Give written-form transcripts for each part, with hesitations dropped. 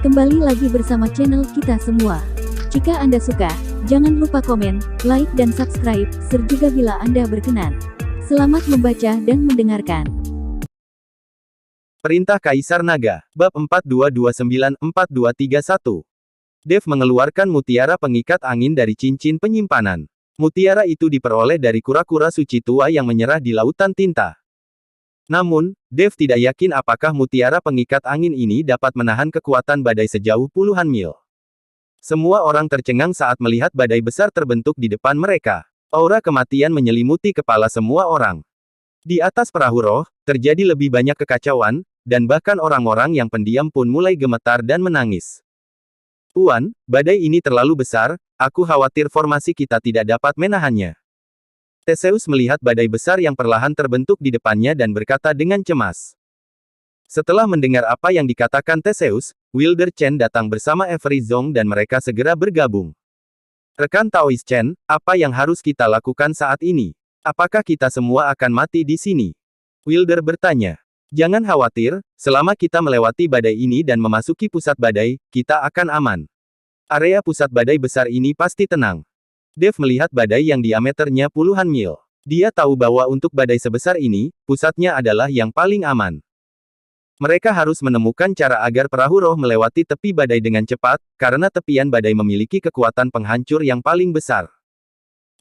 Kembali lagi bersama channel kita semua. Jika Anda suka, jangan lupa komen, like dan subscribe, serta bila Anda berkenan. Selamat membaca dan mendengarkan. Perintah Kaisar Naga, Bab 4229-4231. Dev mengeluarkan mutiara pengikat angin dari cincin penyimpanan. Mutiara itu diperoleh dari kura-kura suci tua yang menyerah di lautan tinta. Namun, Dev tidak yakin apakah mutiara pengikat angin ini dapat menahan kekuatan badai sejauh puluhan mil. Semua orang tercengang saat melihat badai besar terbentuk di depan mereka. Aura kematian menyelimuti kepala semua orang. Di atas perahu roh, terjadi lebih banyak kekacauan, dan bahkan orang-orang yang pendiam pun mulai gemetar dan menangis. Tuan, badai ini terlalu besar, aku khawatir formasi kita tidak dapat menahannya. Theseus melihat badai besar yang perlahan terbentuk di depannya dan berkata dengan cemas. Setelah mendengar apa yang dikatakan Theseus, Wilder Chen datang bersama Avery Zong dan mereka segera bergabung. Rekan Taois Chen, apa yang harus kita lakukan saat ini? Apakah kita semua akan mati di sini? Wilder bertanya. Jangan khawatir, selama kita melewati badai ini dan memasuki pusat badai, kita akan aman. Area pusat badai besar ini pasti tenang. Dev melihat badai yang diameternya puluhan mil. Dia tahu bahwa untuk badai sebesar ini, pusatnya adalah yang paling aman. Mereka harus menemukan cara agar perahu roh melewati tepi badai dengan cepat, karena tepian badai memiliki kekuatan penghancur yang paling besar.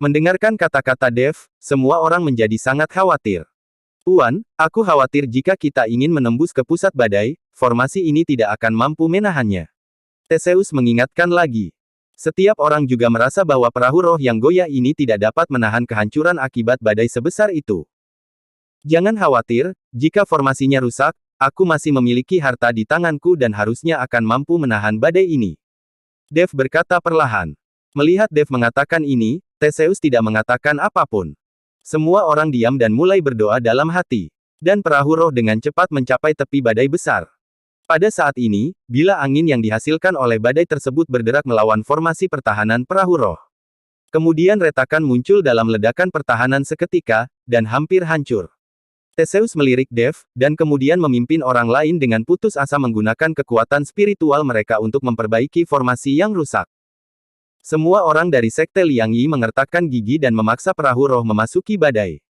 Mendengarkan kata-kata Dev, semua orang menjadi sangat khawatir. Tuan, aku khawatir jika kita ingin menembus ke pusat badai, formasi ini tidak akan mampu menahannya. Theseus mengingatkan lagi. Setiap orang juga merasa bahwa perahu roh yang goyah ini tidak dapat menahan kehancuran akibat badai sebesar itu. Jangan khawatir, jika formasinya rusak, aku masih memiliki harta di tanganku dan harusnya akan mampu menahan badai ini. Dev berkata perlahan. Melihat Dev mengatakan ini, Theseus tidak mengatakan apapun. Semua orang diam dan mulai berdoa dalam hati. Dan perahu roh dengan cepat mencapai tepi badai besar. Pada saat ini, bila angin yang dihasilkan oleh badai tersebut bergerak melawan formasi pertahanan perahu roh. Kemudian retakan muncul dalam ledakan pertahanan seketika, dan hampir hancur. Theseus melirik Dev, dan kemudian memimpin orang lain dengan putus asa menggunakan kekuatan spiritual mereka untuk memperbaiki formasi yang rusak. Semua orang dari Sekte Liang Yi mengertakkan gigi dan memaksa perahu roh memasuki badai.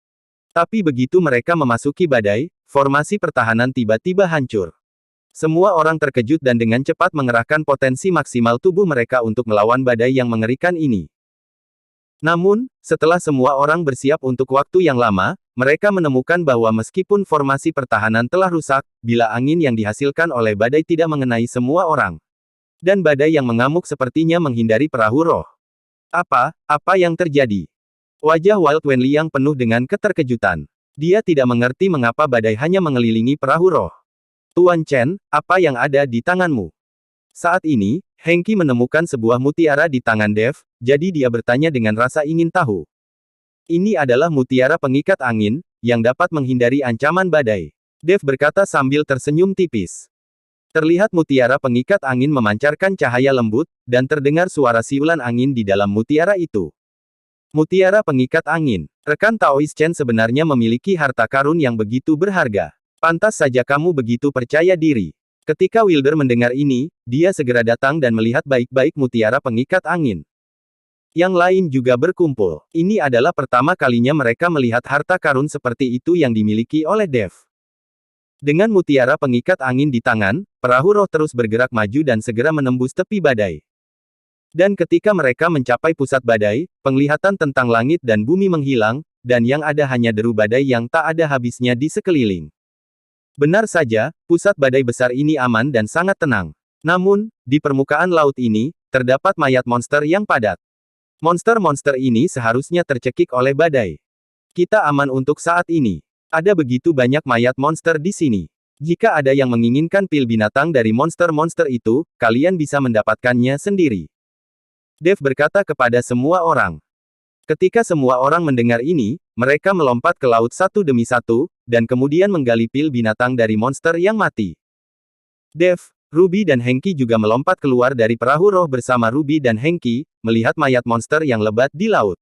Tapi begitu mereka memasuki badai, formasi pertahanan tiba-tiba hancur. Semua orang terkejut dan dengan cepat mengerahkan potensi maksimal tubuh mereka untuk melawan badai yang mengerikan ini. Namun, setelah semua orang bersiap untuk waktu yang lama, mereka menemukan bahwa meskipun formasi pertahanan telah rusak, bila angin yang dihasilkan oleh badai tidak mengenai semua orang. Dan badai yang mengamuk sepertinya menghindari perahu roh. Apa yang terjadi? Wajah Wild Wenliang penuh dengan keterkejutan. Dia tidak mengerti mengapa badai hanya mengelilingi perahu roh. Tuan Chen, apa yang ada di tanganmu? Saat ini, Hengqi menemukan sebuah mutiara di tangan Dev, jadi dia bertanya dengan rasa ingin tahu. Ini adalah mutiara pengikat angin, yang dapat menghindari ancaman badai. Dev berkata sambil tersenyum tipis. Terlihat mutiara pengikat angin memancarkan cahaya lembut, dan terdengar suara siulan angin di dalam mutiara itu. Mutiara pengikat angin. Rekan Taois Chen sebenarnya memiliki harta karun yang begitu berharga. Pantas saja kamu begitu percaya diri. Ketika Wilder mendengar ini, dia segera datang dan melihat baik-baik mutiara pengikat angin. Yang lain juga berkumpul. Ini adalah pertama kalinya mereka melihat harta karun seperti itu yang dimiliki oleh Dev. Dengan mutiara pengikat angin di tangan, perahu roh terus bergerak maju dan segera menembus tepi badai. Dan ketika mereka mencapai pusat badai, penglihatan tentang langit dan bumi menghilang, dan yang ada hanya deru badai yang tak ada habisnya di sekeliling. Benar saja, pusat badai besar ini aman dan sangat tenang. Namun, di permukaan laut ini, terdapat mayat monster yang padat. Monster-monster ini seharusnya tercekik oleh badai. Kita aman untuk saat ini. Ada begitu banyak mayat monster di sini. Jika ada yang menginginkan pil binatang dari monster-monster itu, kalian bisa mendapatkannya sendiri. Dev berkata kepada semua orang. Ketika semua orang mendengar ini, mereka melompat ke laut satu demi satu, dan kemudian menggali pil binatang dari monster yang mati. Dev, Ruby dan Hengqi juga melompat keluar dari perahu roh bersama Ruby dan Hengqi, melihat mayat monster yang lebat di laut.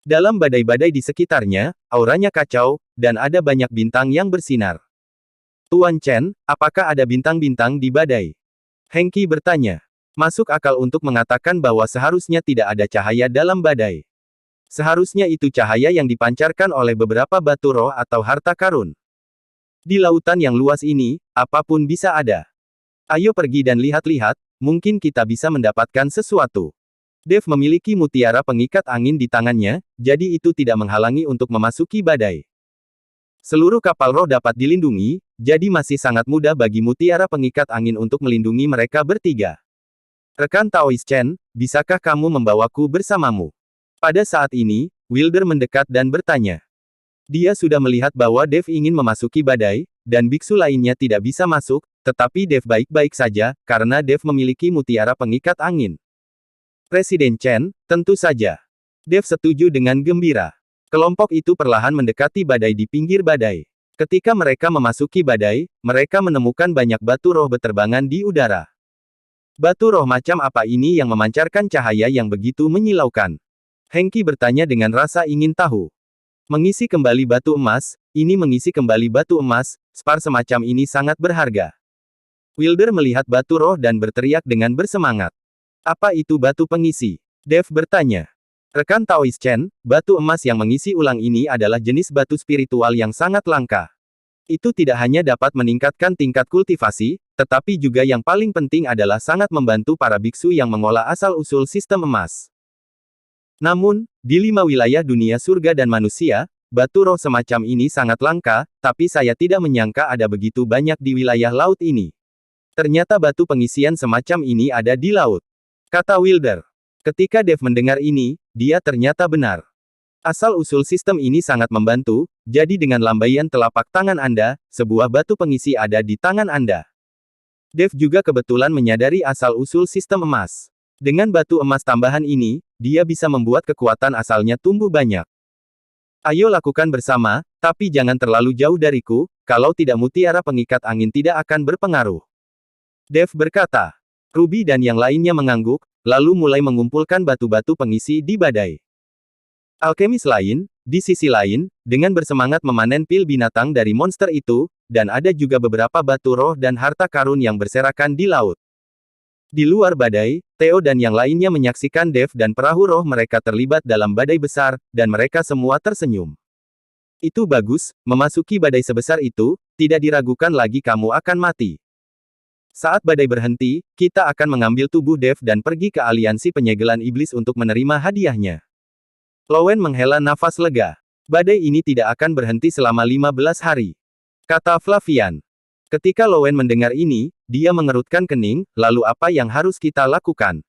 Dalam badai-badai di sekitarnya, auranya kacau, dan ada banyak bintang yang bersinar. Tuan Chen, apakah ada bintang-bintang di badai? Hengqi bertanya. Masuk akal untuk mengatakan bahwa seharusnya tidak ada cahaya dalam badai. Seharusnya itu cahaya yang dipancarkan oleh beberapa batu roh atau harta karun. Di lautan yang luas ini, apapun bisa ada. Ayo pergi dan lihat-lihat, mungkin kita bisa mendapatkan sesuatu. Dev memiliki mutiara pengikat angin di tangannya, jadi itu tidak menghalangi untuk memasuki badai. Seluruh kapal roh dapat dilindungi, jadi masih sangat mudah bagi mutiara pengikat angin untuk melindungi mereka bertiga. Rekan Taois Chen, bisakah kamu membawaku bersamamu? Pada saat ini, Wilder mendekat dan bertanya. Dia sudah melihat bahwa Dev ingin memasuki badai, dan biksu lainnya tidak bisa masuk, tetapi Dev baik-baik saja, karena Dev memiliki mutiara pengikat angin. Presiden Chen, tentu saja. Dev setuju dengan gembira. Kelompok itu perlahan mendekati badai di pinggir badai. Ketika mereka memasuki badai, mereka menemukan banyak batu roh beterbangan di udara. Batu roh macam apa ini yang memancarkan cahaya yang begitu menyilaukan? Hengqi bertanya dengan rasa ingin tahu. Mengisi kembali batu emas, ini mengisi kembali batu emas, spar semacam ini sangat berharga. Wilder melihat batu roh dan berteriak dengan bersemangat. Apa itu batu pengisi? Dev bertanya. Rekan Taois Chen, batu emas yang mengisi ulang ini adalah jenis batu spiritual yang sangat langka. Itu tidak hanya dapat meningkatkan tingkat kultivasi, tetapi juga yang paling penting adalah sangat membantu para biksu yang mengolah asal-usul sistem emas. Namun, di 5 wilayah dunia surga dan manusia, batu roh semacam ini sangat langka, tapi saya tidak menyangka ada begitu banyak di wilayah laut ini. Ternyata batu pengisian semacam ini ada di laut. Kata Wilder. Ketika Dev mendengar ini, dia ternyata benar. Asal-usul sistem ini sangat membantu, jadi dengan lambaian telapak tangan Anda, sebuah batu pengisi ada di tangan Anda. Dev juga kebetulan menyadari asal-usul sistem emas. Dengan batu emas tambahan ini, dia bisa membuat kekuatan asalnya tumbuh banyak. Ayo lakukan bersama, tapi jangan terlalu jauh dariku, kalau tidak mutiara pengikat angin tidak akan berpengaruh. Dev berkata. Ruby dan yang lainnya mengangguk, lalu mulai mengumpulkan batu-batu pengisi di badai. Alkemis lain, di sisi lain, dengan bersemangat memanen pil binatang dari monster itu, dan ada juga beberapa batu roh dan harta karun yang berserakan di laut. Di luar badai, Theo dan yang lainnya menyaksikan Dev dan perahu roh mereka terlibat dalam badai besar, dan mereka semua tersenyum. Itu bagus, memasuki badai sebesar itu, tidak diragukan lagi kamu akan mati. Saat badai berhenti, kita akan mengambil tubuh Dev dan pergi ke aliansi penyegelan iblis untuk menerima hadiahnya. Lowen menghela nafas lega. Badai ini tidak akan berhenti selama 15 hari. Kata Flavian. Ketika Lowen mendengar ini, dia mengerutkan kening, lalu apa yang harus kita lakukan?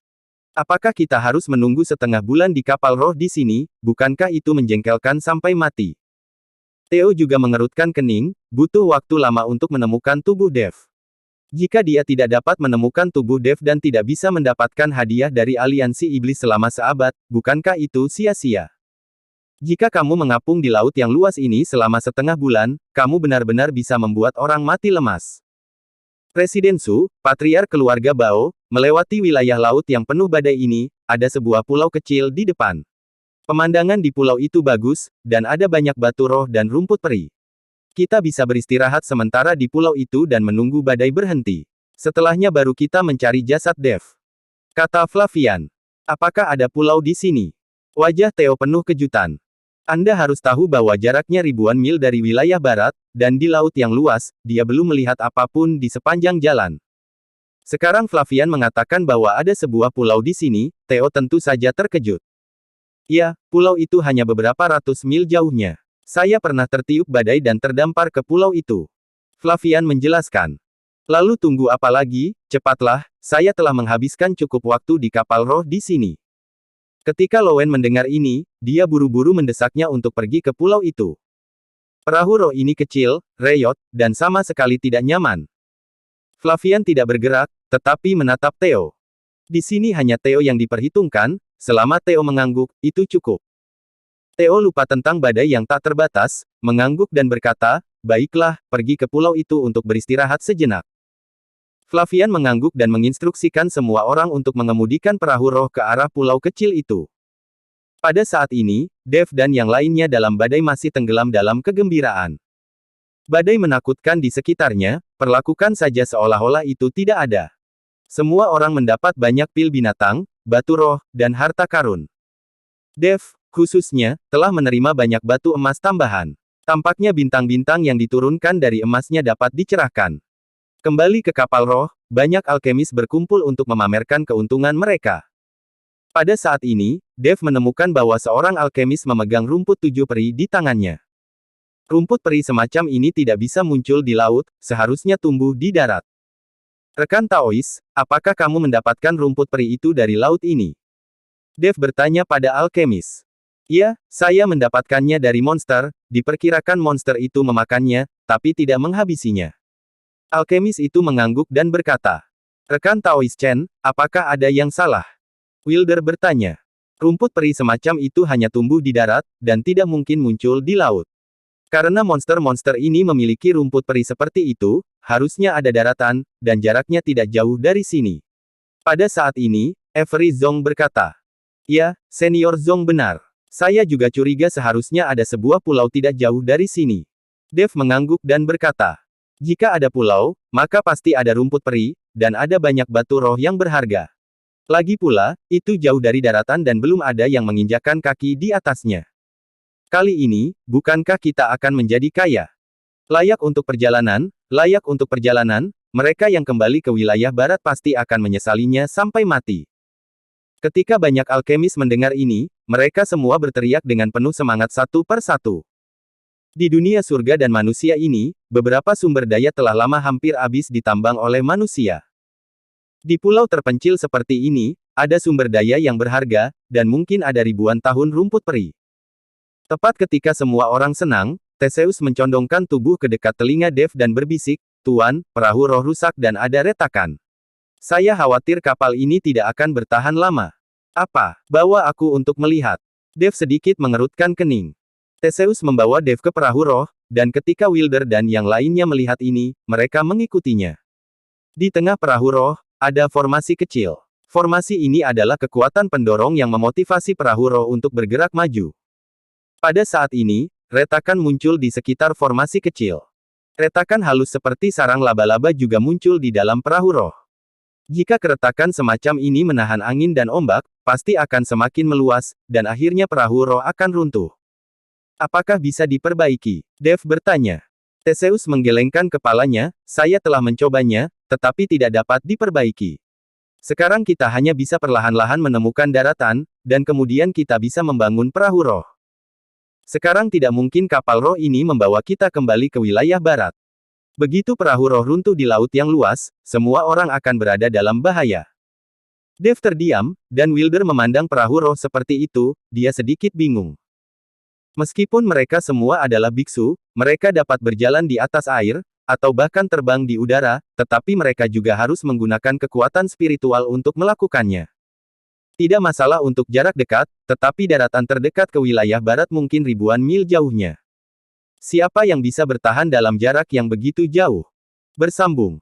Apakah kita harus menunggu setengah bulan di kapal roh di sini, bukankah itu menjengkelkan sampai mati? Theo juga mengerutkan kening, butuh waktu lama untuk menemukan tubuh Dev. Jika dia tidak dapat menemukan tubuh Dev dan tidak bisa mendapatkan hadiah dari aliansi iblis selama seabad, bukankah itu sia-sia? Jika kamu mengapung di laut yang luas ini selama setengah bulan, kamu benar-benar bisa membuat orang mati lemas. Presiden Su, patriark keluarga Bao, melewati wilayah laut yang penuh badai ini, ada sebuah pulau kecil di depan. Pemandangan di pulau itu bagus, dan ada banyak batu roh dan rumput peri. Kita bisa beristirahat sementara di pulau itu dan menunggu badai berhenti. Setelahnya baru kita mencari jasad Dev. Kata Flavian. Apakah ada pulau di sini? Wajah Theo penuh kejutan. Anda harus tahu bahwa jaraknya ribuan mil dari wilayah barat, dan di laut yang luas, dia belum melihat apapun di sepanjang jalan. Sekarang Flavian mengatakan bahwa ada sebuah pulau di sini, Theo tentu saja terkejut. Ya, pulau itu hanya beberapa ratus mil jauhnya. Saya pernah tertiup badai dan terdampar ke pulau itu. Flavian menjelaskan. Lalu tunggu apa lagi, cepatlah, saya telah menghabiskan cukup waktu di kapal roh di sini. Ketika Lowen mendengar ini, dia buru-buru mendesaknya untuk pergi ke pulau itu. Perahu roh ini kecil, reyot, dan sama sekali tidak nyaman. Flavian tidak bergerak, tetapi menatap Theo. Di sini hanya Theo yang diperhitungkan, selama Theo mengangguk, itu cukup. Theo lupa tentang badai yang tak terbatas, mengangguk dan berkata, baiklah, pergi ke pulau itu untuk beristirahat sejenak. Flavian mengangguk dan menginstruksikan semua orang untuk mengemudikan perahu roh ke arah pulau kecil itu. Pada saat ini, Dev dan yang lainnya dalam badai masih tenggelam dalam kegembiraan. Badai menakutkan di sekitarnya, perlakukan saja seolah-olah itu tidak ada. Semua orang mendapat banyak pil binatang, batu roh, dan harta karun. Dev, khususnya, telah menerima banyak batu emas tambahan. Tampaknya bintang-bintang yang diturunkan dari emasnya dapat dicerahkan. Kembali ke kapal roh, banyak alkemis berkumpul untuk memamerkan keuntungan mereka. Pada saat ini, Dev menemukan bahwa seorang alkemis memegang rumput 7 peri di tangannya. Rumput peri semacam ini tidak bisa muncul di laut, seharusnya tumbuh di darat. Rekan Taois, apakah kamu mendapatkan rumput peri itu dari laut ini? Dev bertanya pada alkemis. Ya, saya mendapatkannya dari monster, diperkirakan monster itu memakannya, tapi tidak menghabisinya. Alkemis itu mengangguk dan berkata, Rekan Taois Chen, apakah ada yang salah? Wilder bertanya. Rumput peri semacam itu hanya tumbuh di darat, dan tidak mungkin muncul di laut. Karena monster-monster ini memiliki rumput peri seperti itu, harusnya ada daratan, dan jaraknya tidak jauh dari sini. Pada saat ini, Avery Zong berkata, Ya, Senior Zong benar. Saya juga curiga seharusnya ada sebuah pulau tidak jauh dari sini. Dev mengangguk dan berkata, Jika ada pulau, maka pasti ada rumput peri, dan ada banyak batu roh yang berharga. Lagi pula, itu jauh dari daratan dan belum ada yang menginjakkan kaki di atasnya. Kali ini, bukankah kita akan menjadi kaya? Layak untuk perjalanan, mereka yang kembali ke wilayah barat pasti akan menyesalinya sampai mati. Ketika banyak alkemis mendengar ini, mereka semua berteriak dengan penuh semangat satu per satu. Di dunia surga dan manusia ini, beberapa sumber daya telah lama hampir habis ditambang oleh manusia. Di pulau terpencil seperti ini, ada sumber daya yang berharga, dan mungkin ada ribuan tahun rumput peri. Tepat ketika semua orang senang, Theseus mencondongkan tubuh ke dekat telinga Dev dan berbisik, Tuan, perahu roh rusak dan ada retakan. Saya khawatir kapal ini tidak akan bertahan lama. Apa? Bawa aku untuk melihat. Dev sedikit mengerutkan kening. Theseus membawa Dev ke perahu roh, dan ketika Wilder dan yang lainnya melihat ini, mereka mengikutinya. Di tengah perahu roh, ada formasi kecil. Formasi ini adalah kekuatan pendorong yang memotivasi perahu roh untuk bergerak maju. Pada saat ini, retakan muncul di sekitar formasi kecil. Retakan halus seperti sarang laba-laba juga muncul di dalam perahu roh. Jika keretakan semacam ini menahan angin dan ombak, pasti akan semakin meluas, dan akhirnya perahu roh akan runtuh. Apakah bisa diperbaiki? Dev bertanya. Theseus menggelengkan kepalanya, saya telah mencobanya, tetapi tidak dapat diperbaiki. Sekarang kita hanya bisa perlahan-lahan menemukan daratan, dan kemudian kita bisa membangun perahu roh. Sekarang tidak mungkin kapal roh ini membawa kita kembali ke wilayah barat. Begitu perahu roh runtuh di laut yang luas, semua orang akan berada dalam bahaya. Dev terdiam, dan Wilder memandang perahu roh seperti itu, dia sedikit bingung. Meskipun mereka semua adalah biksu, mereka dapat berjalan di atas air, atau bahkan terbang di udara, tetapi mereka juga harus menggunakan kekuatan spiritual untuk melakukannya. Tidak masalah untuk jarak dekat, tetapi daratan terdekat ke wilayah barat mungkin ribuan mil jauhnya. Siapa yang bisa bertahan dalam jarak yang begitu jauh? Bersambung.